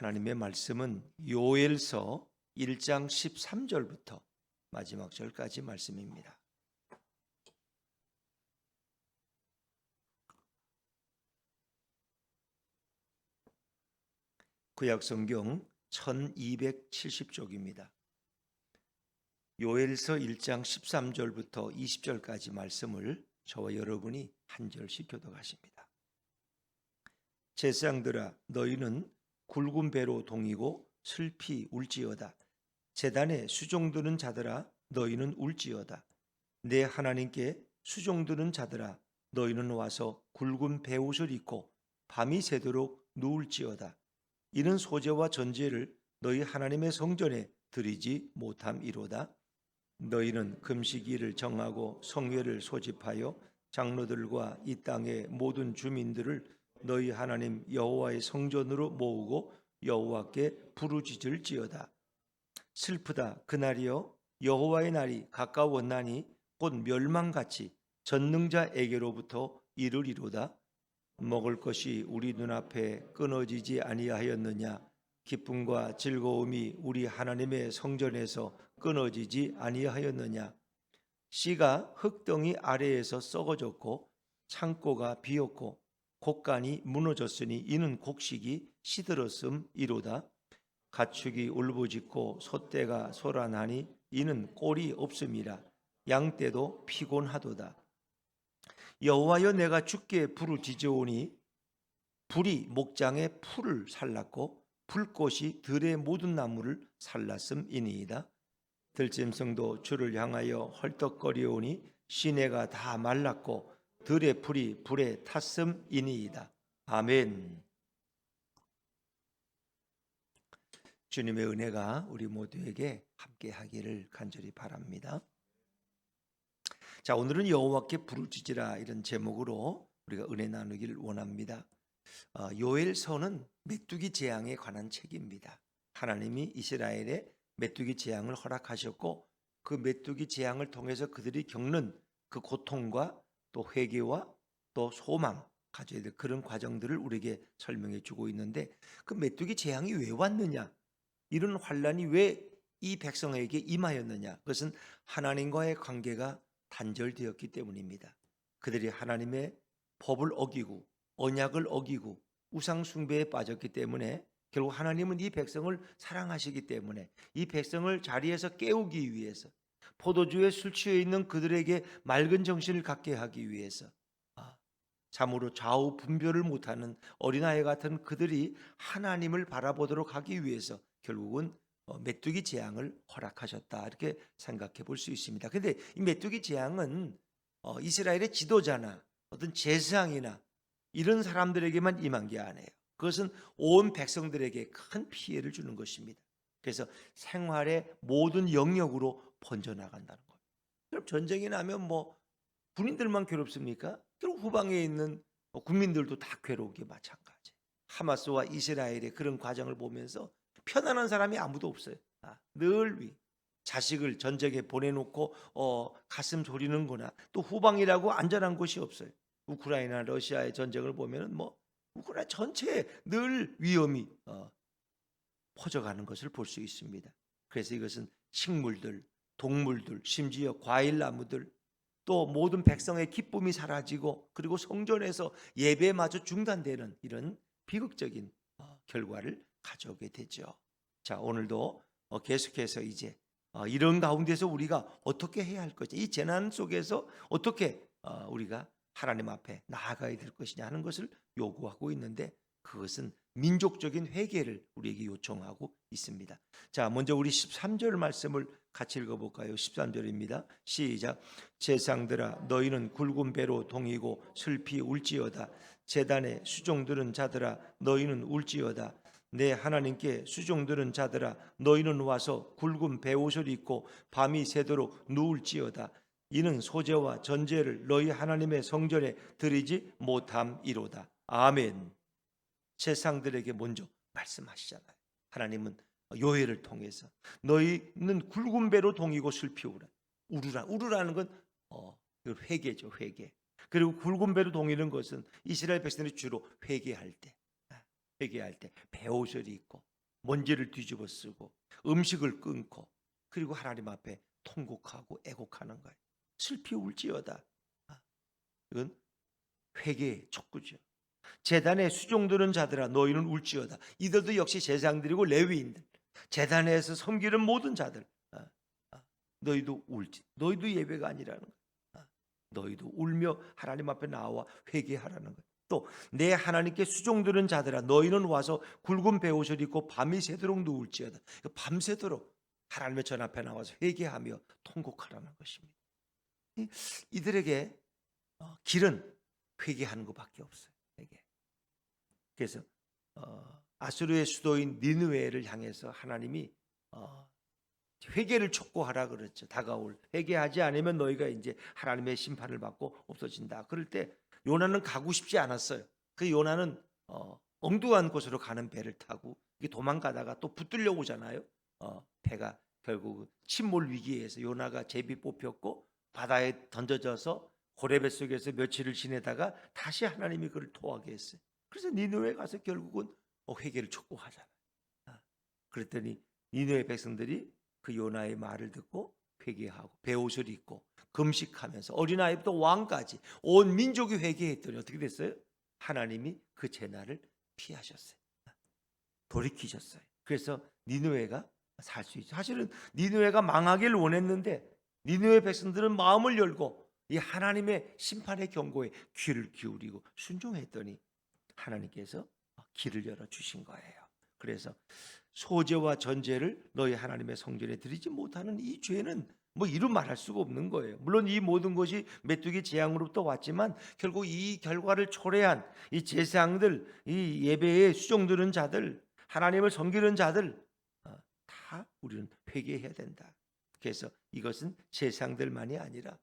하나님의 말씀은 요엘서 1장 13절부터 마지막 절까지 말씀입니다. 구약성경 1270쪽입니다. 요엘서 1장 13절부터 20절까지 말씀을 저와 여러분이 한 절씩 교독하십니다. 제사장들아, 너희는 굵은 배로 동이고 슬피 울지어다. 제단에 수종드는 자들아, 너희는 울지어다. 내 하나님께 수종드는 자들아, 너희는 와서 굵은 배옷을 입고 밤이 새도록 누울지어다. 이는 소제와 전제를 너희 하나님의 성전에 드리지 못함이로다. 너희는 금식일을 정하고 성회를 소집하여 장로들과 이 땅의 모든 주민들을 너희 하나님 여호와의 성전으로 모으고 여호와께 부르짖을지어다. 슬프다 그날이여, 여호와의 날이 가까웠나니 곧 멸망같이 전능자에게로부터 이르리로다. 먹을 것이 우리 눈앞에 끊어지지 아니하였느냐? 기쁨과 즐거움이 우리 하나님의 성전에서 끊어지지 아니하였느냐? 씨가 흙덩이 아래에서 썩어졌고 창고가 비었고 곡간이 무너졌으니 이는 곡식이 시들었음이로다. 가축이 울부짖고 소떼가 소란하니 이는 꼴이 없음이라. 양떼도 피곤하도다. 여호와여, 내가 주께 부르짖으오니 불이 목장의 풀을 살랐고 불꽃이 들의 모든 나무를 살랐음이니이다. 들짐승도 주를 향하여 헐떡거리오니 시내가 다 말랐고 들의 풀이 불에 탔음이니이다. 아멘. 주님의 은혜가 우리 모두에게 함께하기를 간절히 바랍니다. 자, 오늘은 여호와께 부르짖으라, 이런 제목으로 우리가 은혜 나누기를 원합니다. 요엘서는 메뚜기 재앙에 관한 책입니다. 하나님이 이스라엘에 메뚜기 재앙을 허락하셨고 그 메뚜기 재앙을 통해서 그들이 겪는 그 고통과 또 회개와 또 소망, 가져야 될 그런 과정들을 우리에게 설명해 주고 있는데, 그 메뚜기 재앙이 왜 왔느냐, 이런 환란이 왜 이 백성에게 임하였느냐, 그것은 하나님과의 관계가 단절되었기 때문입니다. 그들이 하나님의 법을 어기고 언약을 어기고 우상 숭배에 빠졌기 때문에 결국 하나님은 이 백성을 사랑하시기 때문에 이 백성을 자리에서 깨우기 위해서, 포도주에 술 취해 있는 그들에게 맑은 정신을 갖게 하기 위해서, 참으로 좌우 분별을 못하는 어린아이 같은 그들이 하나님을 바라보도록 하기 위해서 결국은 메뚜기 재앙을 허락하셨다, 이렇게 생각해 볼 수 있습니다. 그런데 이 메뚜기 재앙은 이스라엘의 지도자나 어떤 제사장이나 이런 사람들에게만 임한 게 아니에요. 그것은 온 백성들에게 큰 피해를 주는 것입니다. 그래서 생활의 모든 영역으로 번져나간다는 거예요. 그럼 전쟁이 나면 뭐 군인들만 괴롭습니까? 결국 후방에 있는 국민들도 다 괴로우기 마찬가지. 하마스와 이스라엘의 그런 과정을 보면서 편안한 사람이 아무도 없어요. 늘 자식을 전쟁에 보내놓고 가슴 졸이는 거나 또 후방이라고 안전한 곳이 없어요. 우크라이나 러시아의 전쟁을 보면은 뭐 우크라이나 전체에 늘 위험이 퍼져가는 것을 볼 수 있습니다. 그래서 이것은 식물들, 동물들, 심지어 과일나무들, 또 모든 백성의 기쁨이 사라지고 그리고 성전에서 예배마저 중단되는 이런 비극적인 결과를 가져오게 되죠. 자, 오늘도 계속해서 이제 이런 가운데서 우리가 어떻게 해야 할 것이, 이 재난 속에서 어떻게 우리가 하나님 앞에 나아가야 될 것이냐 하는 것을 요구하고 있는데, 그것은 민족적인 회개를 우리에게 요청하고 있습니다. 자, 먼저 우리 13절 말씀을 같이 읽어볼까요? 13절입니다. 시작. 제사장들아, 너희는 굵은 배로 동이고 슬피 울지어다. 제단에 수종드는 자들아, 너희는 울지어다. 내 하나님께 수종드는 자들아, 너희는 와서 굵은 배옷을 입고 밤이 새도록 누울지어다. 이는 소제와 전제를 너희 하나님의 성전에 드리지 못함이로다. 아멘. 제사장들에게 먼저 말씀하시잖아요. 하나님은 요엘을 통해서 너희는 굵은 배로 동이고 슬피 울으라. 울으라는 건 회개죠, 회개. 그리고 굵은 배로 동이는 것은 이스라엘 백성들이 주로 회개할 때 배옷을 입고 먼지를 뒤집어 쓰고 음식을 끊고 그리고 하나님 앞에 통곡하고 애곡하는 거예요. 슬피 울지어다. 이건 회개의 촉구죠. 제단에 수종 드는 자들아 너희는 울지어다. 이들도 역시 제사장들이고 레위인들, 제단에서 섬기는 모든 자들, 너희도 울지. 너희도 예배가 아니라는 거야. 너희도 울며 하나님 앞에 나와 회개하라는 거야. 또 내 하나님께 수종 드는 자들아 너희는 와서 굵은 베옷을 입고 밤이 새도록 누울지어다. 밤새도록 하나님의 전 앞에 나와서 회개하며 통곡하라는 것입니다. 이들에게 길은 회개하는 것밖에 없어요. 회개. 그래서 아수르의 수도인 니느웨를 향해서 하나님이 회개를 촉구하라 그랬죠. 다가올 회개하지 않으면 너희가 이제 하나님의 심판을 받고 없어진다. 그럴 때 요나는 가고 싶지 않았어요. 그 요나는 엉뚱한 곳으로 가는 배를 타고 도망가다가 또 붙들려고 오잖아요. 배가 결국 침몰 위기에서 요나가 제비 뽑혔고 바다에 던져져서 고래배 속에서 며칠을 지내다가 다시 하나님이 그를 토하게 했어요. 그래서 니느웨에 가서 결국은 회개를 촉구하잖아요. 그랬더니 니느웨 백성들이 그 요나의 말을 듣고 회개하고 베옷을 입고 금식하면서 어린아이부터 왕까지 온 민족이 회개했더니 어떻게 됐어요? 하나님이 그 재난을 피하셨어요. 돌이키셨어요. 그래서 니느웨가 살 수 있어요. 사실은 니느웨가 망하길 원했는데 니느웨 백성들은 마음을 열고 이 하나님의 심판의 경고에 귀를 기울이고 순종했더니 하나님께서 길을 열어주신 거예요. 그래서 소제와 전제를 너희 하나님의 성전에 드리지 못하는 이 죄는 이루 말할 수가 없는 거예요. 물론 이 모든 것이 메뚜기 재앙으로부터 왔지만 결국 이 결과를 초래한 이 제사장들, 이 예배에 수종드는 자들, 하나님을 섬기는 자들 다 우리는 회개해야 된다. 그래서 이것은 제사장들만이 아니라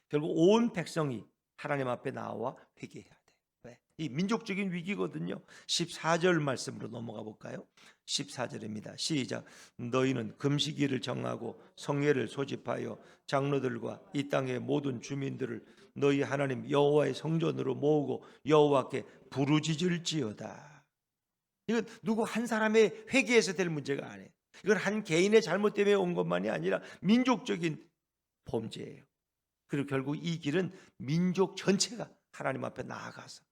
결국 온 백성이 하나님 앞에 나와 회개해야 돼요. 왜? 이 민족적인 위기거든요. 14절 말씀으로 넘어가 볼까요? 14절입니다. 시작. 너희는 금식일을 정하고 성회를 소집하여 장로들과 이 땅의 모든 주민들을 너희 하나님 여호와의 성전으로 모으고 여호와께 부르짖을지어다. 이건 누구 한 사람의 회개에서 될 문제가 아니에요. 이건 한 개인의 잘못 때문에 온 것만이 아니라 민족적인 범죄예요. 그리고 결국 이 길은 민족 전체가 하나님 앞에 나아가서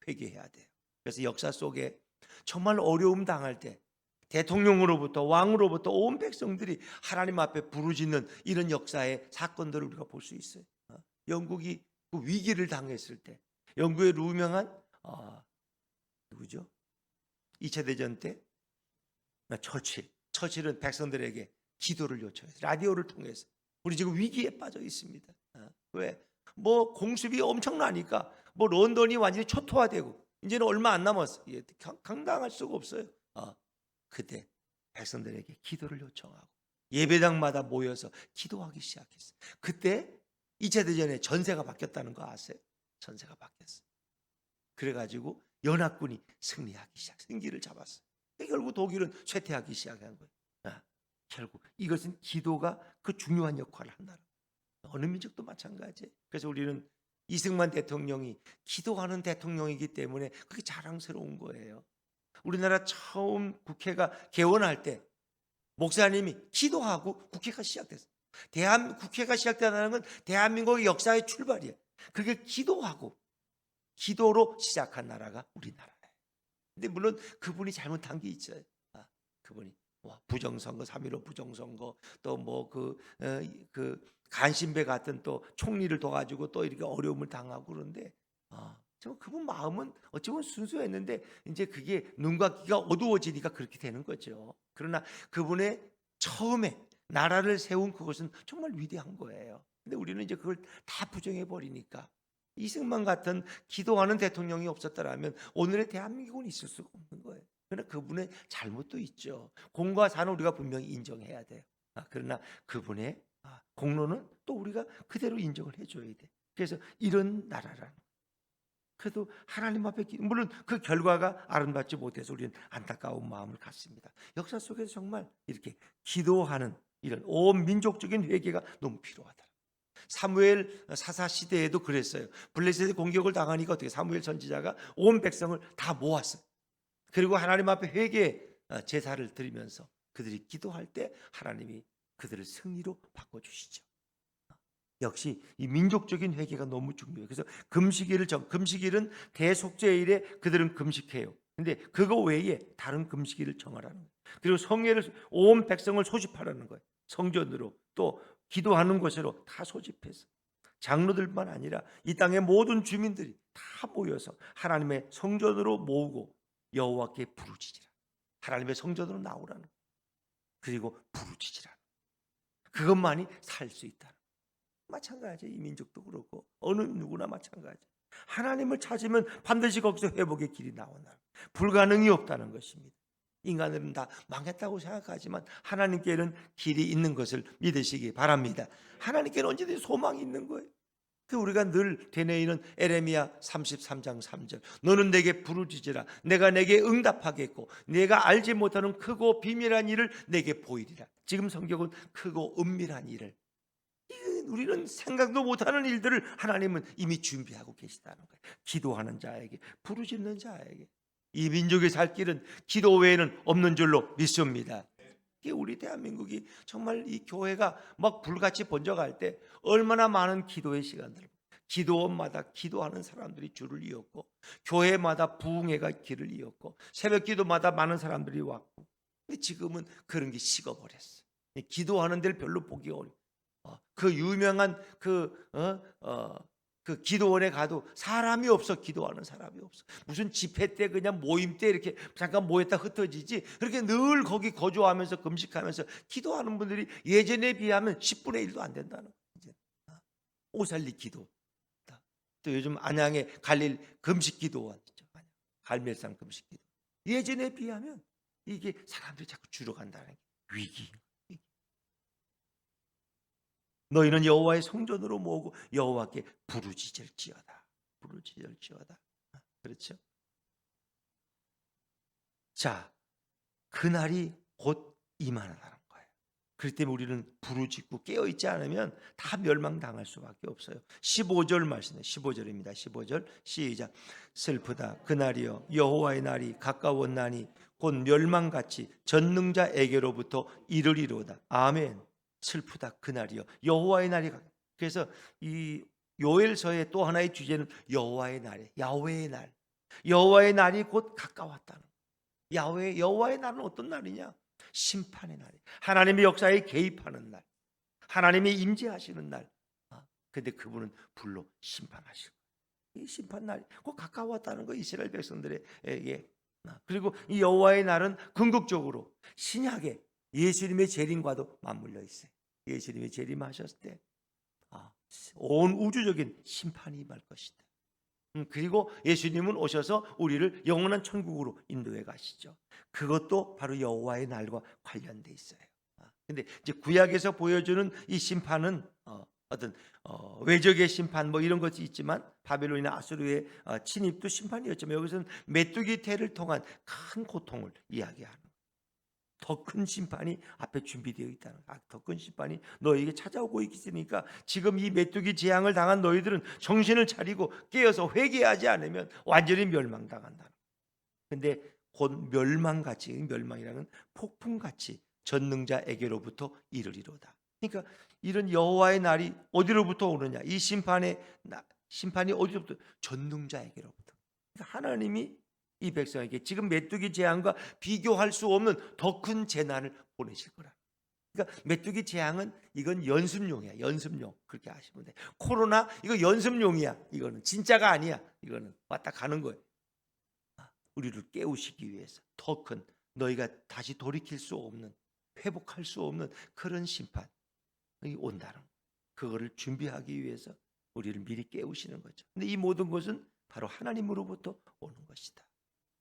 회개해야 돼요. 그래서 역사 속에 정말 어려움 당할 때 대통령으로부터 왕으로부터 온 백성들이 하나님 앞에 부르짖는 이런 역사의 사건들을 우리가 볼 수 있어요. 영국이 그 위기를 당했을 때 영국의 유명한 누구죠? 2차 대전 때 처칠은 백성들에게 기도를 요청했어요. 라디오를 통해서 우리 지금 위기에 빠져 있습니다. 왜? 공습이 엄청나니까 런던이 완전히 초토화되고 이제는 얼마 안 남았어. 감당할 수가 없어요. 그때 백성들에게 기도를 요청하고 예배당마다 모여서 기도하기 시작했어요. 그때 2차 대전에 전세가 바뀌었다는 거 아세요? 전세가 바뀌었어요. 그래가지고 연합군이 승리하기 시작, 승기를 잡았어요. 결국 독일은 쇠퇴하기 시작한 거예요. 결국 이것은 기도가 그 중요한 역할을 한다는 거예요. 어느 민족도 마찬가지예요. 그래서 우리는 이승만 대통령이 기도하는 대통령이기 때문에 그게 자랑스러운 거예요. 우리나라 처음 국회가 개원할 때 목사님이 기도하고 국회가 시작됐어요. 국회가 시작된다는 건 대한민국의 역사의 출발이에요. 그게 기도하고 기도로 시작한 나라가 우리나라예요. 근데 물론 그분이 잘못한 게 있어요. 그분이 부정선거, 3.15 부정선거, 또 그 간신배 같은 또 총리를 둬가지고 또 이렇게 어려움을 당하고 그런데 그분 마음은 어찌 보면 순수했는데 이제 그게 눈과 귀가 어두워지니까 그렇게 되는 거죠. 그러나 그분의 처음에 나라를 세운 그것은 정말 위대한 거예요. 근데 우리는 이제 그걸 다 부정해 버리니까 이승만 같은 기도하는 대통령이 없었더라면 오늘의 대한민국은 있을 수가 없는 거예요. 그러나 그분의 잘못도 있죠. 공과 사는 우리가 분명히 인정해야 돼요. 그러나 그분의 공로는 또 우리가 그대로 인정을 해줘야 돼. 그래서 이런 나라라는. 그래도 하나님 앞에 물론 그 결과가 아름답지 못해서 우리는 안타까운 마음을 갖습니다. 역사 속에서 정말 이렇게 기도하는 이런 온 민족적인 회개가 너무 필요하다. 사무엘 사사 시대에도 그랬어요. 블레셋의 공격을 당하니까 어떻게 사무엘 선지자가 온 백성을 다 모았어요. 그리고 하나님 앞에 회개 제사를 드리면서 그들이 기도할 때 하나님이 그들을 승리로 바꿔주시죠. 역시 이 민족적인 회개가 너무 중요해요. 그래서 금식일은 대속죄일에 그들은 금식해요. 근데 그거 외에 다른 금식일을 정하라는 거예요. 그리고 성회를 온 백성을 소집하라는 거예요. 성전으로 또 기도하는 곳으로 다 소집해서 장로들만 아니라 이 땅의 모든 주민들이 다 모여서 하나님의 성전으로 모으고 여호와께 부르짖으라. 하나님의 성전으로 나오라는 거예요. 그리고 부르짖으라. 그것만이 살 수 있다. 마찬가지. 이 민족도 그렇고 어느 누구나 마찬가지. 하나님을 찾으면 반드시 거기서 회복의 길이 나온다. 불가능이 없다는 것입니다. 인간들은 다 망했다고 생각하지만 하나님께는 길이 있는 것을 믿으시기 바랍니다. 하나님께는 언제든지 소망이 있는 거예요. 그 우리가 늘 되뇌이는 에레미야 33장 3절, 너는 내게 부르짖으라. 내가 내게 응답하겠고 내가 알지 못하는 크고 비밀한 일을 내게 보이리라. 지금 성경은 크고 은밀한 일을, 우리는 생각도 못하는 일들을 하나님은 이미 준비하고 계시다는 거예요. 기도하는 자에게, 부르짖는 자에게. 이 민족의 살 길은 기도 외에는 없는 줄로 믿습니다. 우리 대한민국이 정말 이 교회가 막 불같이 번져갈 때 얼마나 많은 기도의 시간들, 기도원마다 기도하는 사람들이 줄을 이었고, 교회마다 부흥회가 길을 이었고, 새벽 기도마다 많은 사람들이 왔고. 근데 지금은 그런 게 식어버렸어요. 기도하는 데를 별로 보기 어려워. 그 유명한 그 기도원에 가도 사람이 없어. 기도하는 사람이 없어. 무슨 집회 때 그냥 모임 때 이렇게 잠깐 모였다 흩어지지, 그렇게 늘 거기 거주하면서 금식하면서 기도하는 분들이 예전에 비하면 10분의 1도 안 된다는 거예요. 오살리 기도, 또 요즘 안양의 갈릴 금식 기도원, 갈멜산 금식 기도, 예전에 비하면 이게 사람들이 자꾸 줄어간다는 게 위기. 너희는 여호와의 성전으로 모으고 여호와께 부르짖을지어다. 부르짖을지어다. 그렇죠? 자, 그날이 곧 임하는 거예요. 그렇기 때문에 우리는 부르짖고 깨어있지 않으면 다 멸망당할 수밖에 없어요. 15절 말씀이에요. 15절입니다. 15절 시작. 슬프다 그날이여, 여호와의 날이 가까웠나니 곧 멸망같이 전능자에게로부터 이르리로다. 아멘. 슬프다 그날이요, 여호와의 날이. 그래서 이 요엘서의 또 하나의 주제는 여호와의 날이에요. 야훼의 날. 여호와의 날이 곧 가까웠다는 거예요. 여호와의 날은 어떤 날이냐? 심판의 날이에요. 하나님의 역사에 개입하는 날, 하나님이 임재하시는 날. 근데 그분은 불로 심판하실 거예요. 이 심판 날이 곧 가까웠다는 거, 이스라엘 백성들에게. 그리고 이 여호와의 날은 궁극적으로 신약에 예수님의 재림과도 맞물려 있어요. 예수님이 재림하셨을 때 온 우주적인 심판이 임할 것이다. 그리고 예수님은 오셔서 우리를 영원한 천국으로 인도해 가시죠. 그것도 바로 여호와의 날과 관련돼 있어요. 근데 이제 구약에서 보여주는 이 심판은 어떤 외적의 심판 뭐 이런 것이 있지만, 바벨론이나 아수르의 침입도 심판이었지만, 여기서는 메뚜기 태를 통한 큰 고통을 이야기하는, 더 큰 심판이 앞에 준비되어 있다는, 더 큰 심판이 너에게 찾아오고 있으니까 지금 이 메뚜기 재앙을 당한 너희들은 정신을 차리고 깨어서 회개하지 않으면 완전히 멸망당한다. 근데 곧 멸망같이, 멸망이라는 폭풍같이 전능자에게로부터 이르리로다. 그러니까 이런 여호와의 날이 어디로부터 오느냐? 이 심판이 어디로부터? 전능자에게로부터. 그러니까 하나님이 이 백성에게 지금 메뚜기 재앙과 비교할 수 없는 더 큰 재난을 보내실 거라. 그러니까 메뚜기 재앙은 이건 연습용이야. 연습용. 그렇게 아시면 돼. 코로나 이거 연습용이야. 이거는 진짜가 아니야. 이거는 왔다 가는 거예요. 우리를 깨우시기 위해서 더 큰, 너희가 다시 돌이킬 수 없는, 회복할 수 없는 그런 심판이 온다는 거예요. 그거를 준비하기 위해서 우리를 미리 깨우시는 거죠. 근데 이 모든 것은 바로 하나님으로부터 오는 것이다.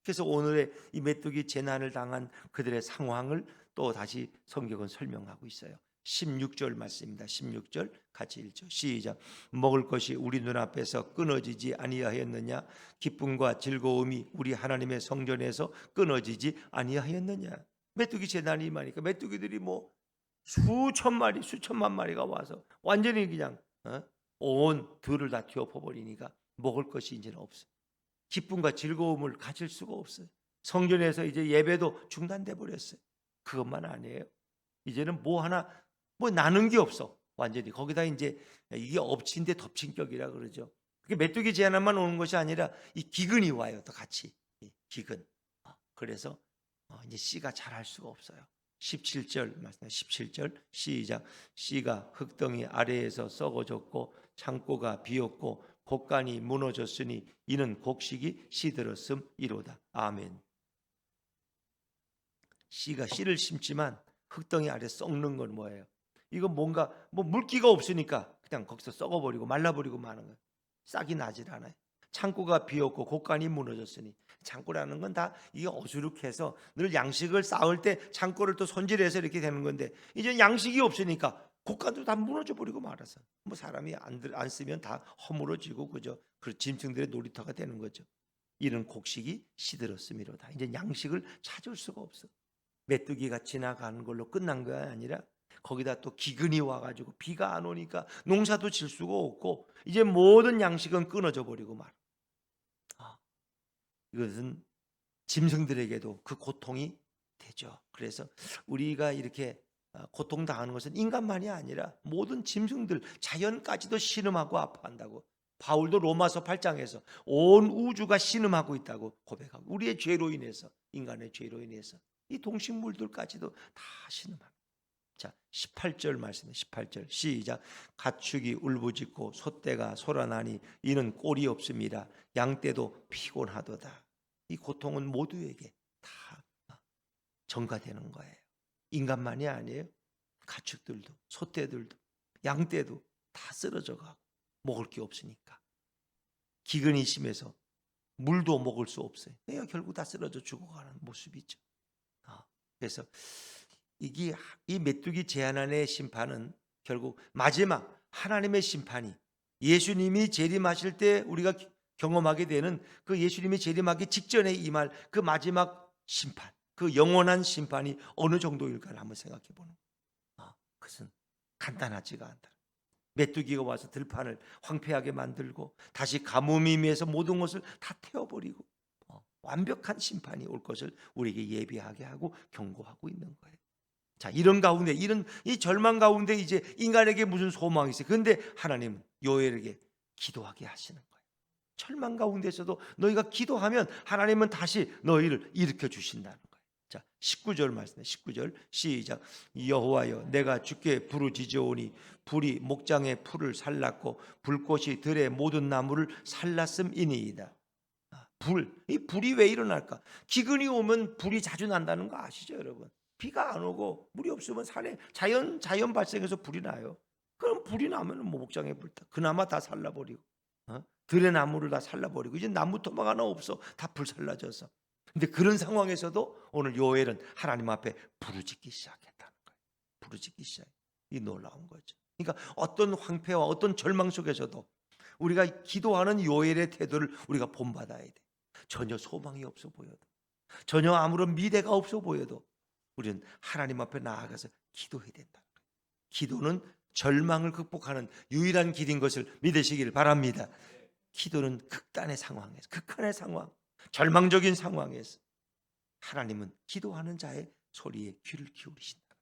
그래서 오늘의 이 메뚜기 재난을 당한 그들의 상황을 또 다시 성경은 설명하고 있어요. 16절 말씀입니다. 16절 같이 읽죠. 시작. 먹을 것이 우리 눈앞에서 끊어지지 아니하였느냐? 기쁨과 즐거움이 우리 하나님의 성전에서 끊어지지 아니하였느냐? 메뚜기 재난이 임하니까 메뚜기들이 뭐 수천만 마리가 와서 완전히 그냥 온 들을 다 뒤엎어 버리니까 먹을 것이 이제는 없어요. 기쁨과 즐거움을 가질 수가 없어요. 성전에서 이제 예배도 중단돼 버렸어요. 그것만 아니에요. 이제는 뭐 하나 뭐 나는 게 없어. 완전히 거기다 이제 이게 엎친 데 덮친 격이라 그러죠. 그게 메뚜기 제한만 오는 것이 아니라 이 기근이 와요. 또 같이 기근. 그래서 이제 씨가 자랄 수가 없어요. 17절 말씀 17절 시작. 씨가 흙덩이 아래에서 썩어졌고 창고가 비었고 곡간이 무너졌으니 이는 곡식이 시들었음이로다. 아멘. 씨가 씨를 심지만 흙덩이 아래 썩는 건 뭐예요? 이건 뭔가 뭐 물기가 없으니까 그냥 거기서 썩어버리고 말라버리고 마는 거예요. 싹이 나질 않아요. 창고가 비었고 곡간이 무너졌으니 창고라는 건 다 이게 어수룩해서 늘 양식을 쌓을 때 창고를 또 손질해서 이렇게 되는 건데 이제 양식이 없으니까 곡간도 다 무너져 버리고 말아서 뭐 사람이 안 쓰면 다 허물어지고 그죠? 그 짐승들의 놀이터가 되는 거죠. 이런 곡식이 시들었음이로다. 이제 양식을 찾을 수가 없어. 메뚜기가 지나가는 걸로 끝난 게 아니라 거기다 또 기근이 와가지고 비가 안 오니까 농사도 질 수가 없고 이제 모든 양식은 끊어져 버리고 말. 이것은 짐승들에게도 그 고통이 되죠. 그래서 우리가 이렇게 고통당하는 것은 인간만이 아니라 모든 짐승들, 자연까지도 신음하고 아파한다고. 바울도 로마서 8장에서 온 우주가 신음하고 있다고 고백하고 우리의 죄로 인해서 인간의 죄로 인해서 이 동식물들까지도 다 신음합니다. 자, 18절 말씀에 18절 시작. 가축이 울부짖고 소떼가 소란하니 이는 꼴이 없습니다. 양떼도 피곤하도다. 이 고통은 모두에게 다 전가되는 거예요. 인간만이 아니에요. 가축들도 소떼들도 양떼도 다 쓰러져 가고 먹을 게 없으니까 기근이 심해서 물도 먹을 수 없어요. 결국 다 쓰러져 죽어가는 모습이죠. 그래서 이 메뚜기 제한안의 심판은 결국 마지막 하나님의 심판이 예수님이 재림하실 때 우리가 경험하게 되는 그 예수님이 재림하기 직전에 임할 그 마지막 심판, 그 영원한 심판이 어느 정도일까를 한번 생각해 보는 거예요. 그것은 간단하지가 않다. 메뚜기가 와서 들판을 황폐하게 만들고 다시 가뭄이 임해서 모든 것을 다 태워버리고 완벽한 심판이 올 것을 우리에게 예비하게 하고 경고하고 있는 거예요. 자, 이런 가운데 이 절망 가운데 이제 인간에게 무슨 소망이 있어요? 그런데 하나님은 요엘에게 기도하게 하시는 거예요. 절망 가운데서도 너희가 기도하면 하나님은 다시 너희를 일으켜 주신다는 거예요. 자, 19절 말씀에 19절 시작. 여호와여 내가 주께 부르짖으오니 불이 목장의 풀을 살랐고 불꽃이 들의 모든 나무를 살랐음이니이다. 이 불이 왜 일어날까? 기근이 오면 불이 자주 난다는 거 아시죠, 여러분? 비가 안 오고 물이 없으면 산에 자연 발생해서 불이 나요. 그럼 불이 나면 목장에 불타 그나마 다 살라버리고 들의 나무를 다 살라버리고 이제 나무 토막 하나 없어. 다 불살라져서. 근데 그런 상황에서도 오늘 요엘은 하나님 앞에 부르짖기 시작했다는 거예요. 부르짖기 시작. 이 놀라운 거죠. 그러니까 어떤 황폐와 어떤 절망 속에서도 우리가 기도하는 요엘의 태도를 우리가 본받아야 돼. 전혀 소망이 없어 보여도, 전혀 아무런 미래가 없어 보여도 우리는 하나님 앞에 나아가서 기도해야 된다. 기도는 절망을 극복하는 유일한 길인 것을 믿으시길 바랍니다. 기도는 극단의 상황에서, 극한의 상황, 절망적인 상황에서 하나님은 기도하는 자의 소리에 귀를 기울이신다.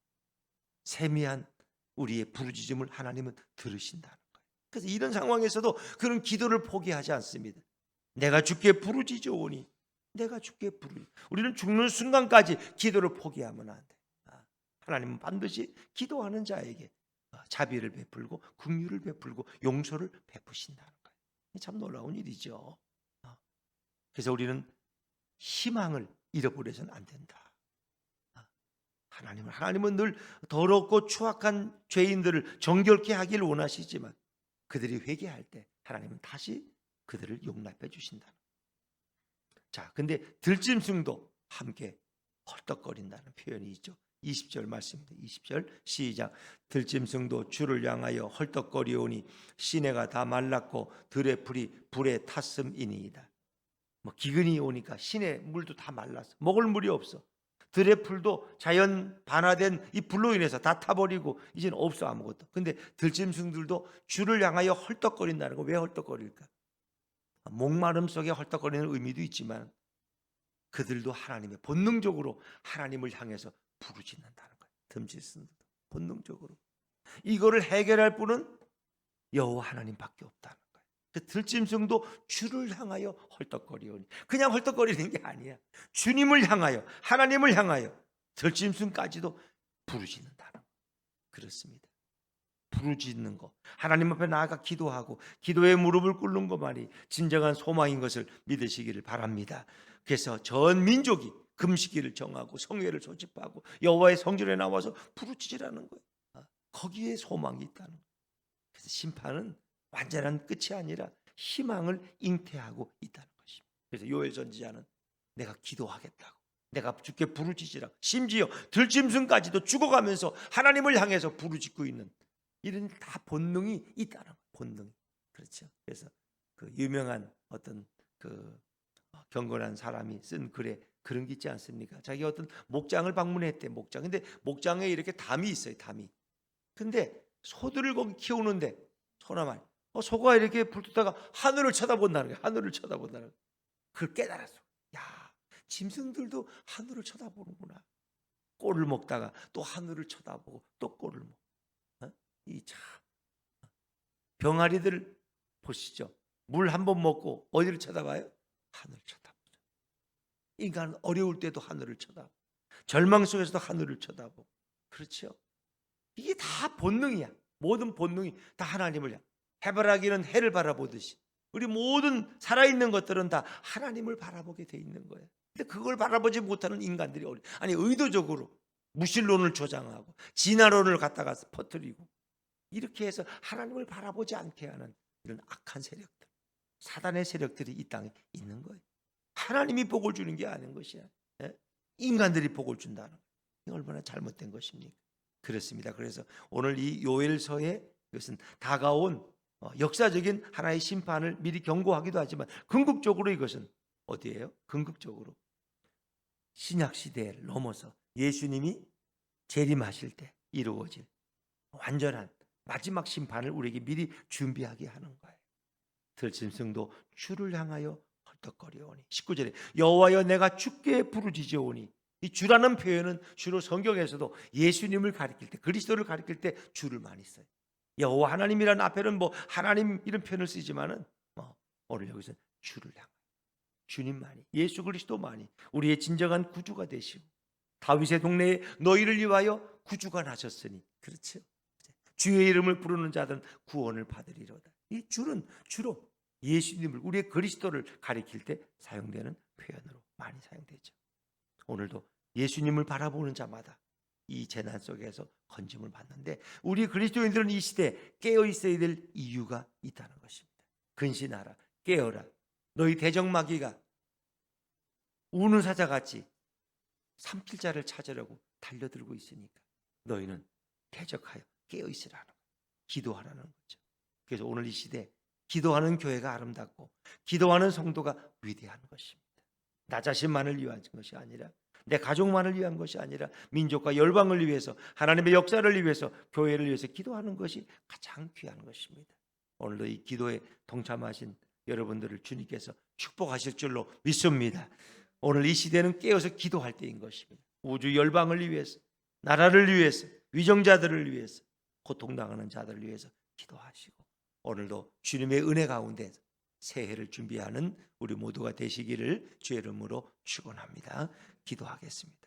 세미한 우리의 부르짖음을 하나님은 들으신다는 거예요. 그래서 이런 상황에서도 그런 기도를 포기하지 않습니다. 내가 주께 부르짖으오니 내가 주께 우리는 죽는 순간까지 기도를 포기하면 안 돼. 하나님은 반드시 기도하는 자에게 자비를 베풀고 긍휼을 베풀고 용서를 베푸신다는 거예요. 참 놀라운 일이죠. 그래서 우리는 희망을 잃어버려서는 안 된다. 하나님은 늘 더럽고 추악한 죄인들을 정결케 하기를 원하시지만 그들이 회개할 때 하나님은 다시 그들을 용납해 주신다. 자, 근데 들짐승도 함께 헐떡거린다는 표현이 있죠. 20절 말씀입니다. 20절 시작. 들짐승도 주를 향하여 헐떡거리오니 시내가 다 말랐고 들의 풀이 불에 탔음이니이다. 기근이 오니까 시내 물도 다 말랐어. 먹을 물이 없어. 들의 풀도 자연 반화된 이 불로 인해서 다 타버리고 이제는 없어 아무것도. 근데 들짐승들도 주를 향하여 헐떡거린다는 거 왜 헐떡거릴까? 목마름 속에 헐떡거리는 의미도 있지만 그들도 하나님의 본능적으로 하나님을 향해서 부르짖는다는 거예요. 덤짓습니다. 본능적으로. 이거를 해결할 분은 여호와 하나님밖에 없다는 거예요. 그 들짐승도 주를 향하여 헐떡거리오니, 그냥 헐떡거리는 게 아니야. 주님을 향하여, 하나님을 향하여 들짐승까지도 부르짖는다는 거예요. 그렇습니다. 부르짖는 거, 하나님 앞에 나아가 기도하고 기도에 무릎을 꿇는 것만이 진정한 소망인 것을 믿으시기를 바랍니다. 그래서 전 민족이 금식일을 정하고 성회를 소집하고 여호와의 성전에 나와서 부르짖으라는 거예요. 거기에 소망이 있다는 거예요. 그래서 심판은 완전한 끝이 아니라 희망을 잉태하고 있다는 것입니다. 그래서 요엘 선지자는 내가 기도하겠다고, 내가 주께 부르짖으라, 심지어 들짐승까지도 죽어가면서 하나님을 향해서 부르짖고 있는, 이런 다 본능이 있다는 거예요. 본능. 그렇죠. 그래서 그 유명한 어떤 그 경건한 사람이 쓴 글에 그런 게 있지 않습니까? 자기 어떤 목장을 방문했대. 목장. 근데 목장에 이렇게 담이 있어요. 담이. 근데 소들을 거기 키우는데 소나말, 소가 이렇게 불뜨다가 하늘을 쳐다본다는 거예요. 하늘을 쳐다본다는 거예요. 그걸 깨달았어. 야, 짐승들도 하늘을 쳐다보는구나. 꼴을 먹다가 또 하늘을 쳐다보고 또 꼴을 먹고. 이 참, 병아리들 보시죠. 물 한 번 먹고 어디를 쳐다봐요? 하늘을 쳐다보죠. 인간은 어려울 때도 하늘을 쳐다보고, 절망 속에서도 하늘을 쳐다보고. 그렇죠. 이게 다 본능이야. 모든 본능이 다 하나님을 향해. 해바라기는 해를 바라보듯이 우리 모든 살아있는 것들은 다 하나님을 바라보게 돼 있는 거예요. 근데 그걸 바라보지 못하는 인간들이 의도적으로 무신론을 조장하고 진화론을 갖다가 퍼뜨리고, 이렇게 해서 하나님을 바라보지 않게 하는 이런 악한 세력들, 사단의 세력들이 이 땅에 있는 거예요. 하나님이 복을 주는 게 아닌 것이야. 인간들이 복을 준다는 거예요. 이게 얼마나 잘못된 것입니까? 그렇습니다. 그래서 오늘 이 요엘서에 이것은 다가온 역사적인 하나의 심판을 미리 경고하기도 하지만, 궁극적으로 이것은 어디예요? 궁극적으로 신약 시대를 넘어서 예수님이 재림하실 때 이루어질 완전한 마지막 심판을 우리에게 미리 준비하게 하는 거예요. 들짐승도 주를 향하여 헐떡거리오니. 19절에 여호와여 내가 주께 부르짖으오니. 이 주라는 표현은 주로 성경에서도 예수님을 가리킬 때, 그리스도를 가리킬 때 주를 많이 써요. 여호와 하나님이라는 앞에는 뭐 하나님 이런 표현을 쓰지만은 오늘 여기서 주를 향하여, 주님만이, 예수 그리스도만이 우리의 진정한 구주가 되시고, 다윗의 동네에 너희를 위하여 구주가 나셨으니. 그렇죠. 주의 이름을 부르는 자들은 구원을 받으리로다. 이 줄은 주로 예수님을, 우리의 그리스도를 가리킬 때 사용되는 표현으로 많이 사용되죠. 오늘도 예수님을 바라보는 자마다 이 재난 속에서 건짐을 받는데, 우리 그리스도인들은 이 시대에 깨어 있어야 될 이유가 있다는 것입니다. 근신하라, 깨어라. 너희 대적마귀가 우는 사자같이 삼킬 자를 찾으려고 달려들고 있으니까 너희는 대적하여 깨어 있으라는 거예요. 기도하라는 거죠. 그래서 오늘 이 시대 기도하는 교회가 아름답고 기도하는 성도가 위대한 것입니다. 나 자신만을 위한 것이 아니라, 내 가족만을 위한 것이 아니라, 민족과 열방을 위해서, 하나님의 역사를 위해서, 교회를 위해서 기도하는 것이 가장 귀한 것입니다. 오늘도 이 기도에 동참하신 여러분들을 주님께서 축복하실 줄로 믿습니다. 오늘 이 시대는 깨어서 기도할 때인 것입니다. 우주 열방을 위해서, 나라를 위해서, 위정자들을 위해서, 고통당하는 자들을 위해서 기도하시고, 오늘도 주님의 은혜 가운데 새해를 준비하는 우리 모두가 되시기를 주의 이름으로 축원합니다. 기도하겠습니다.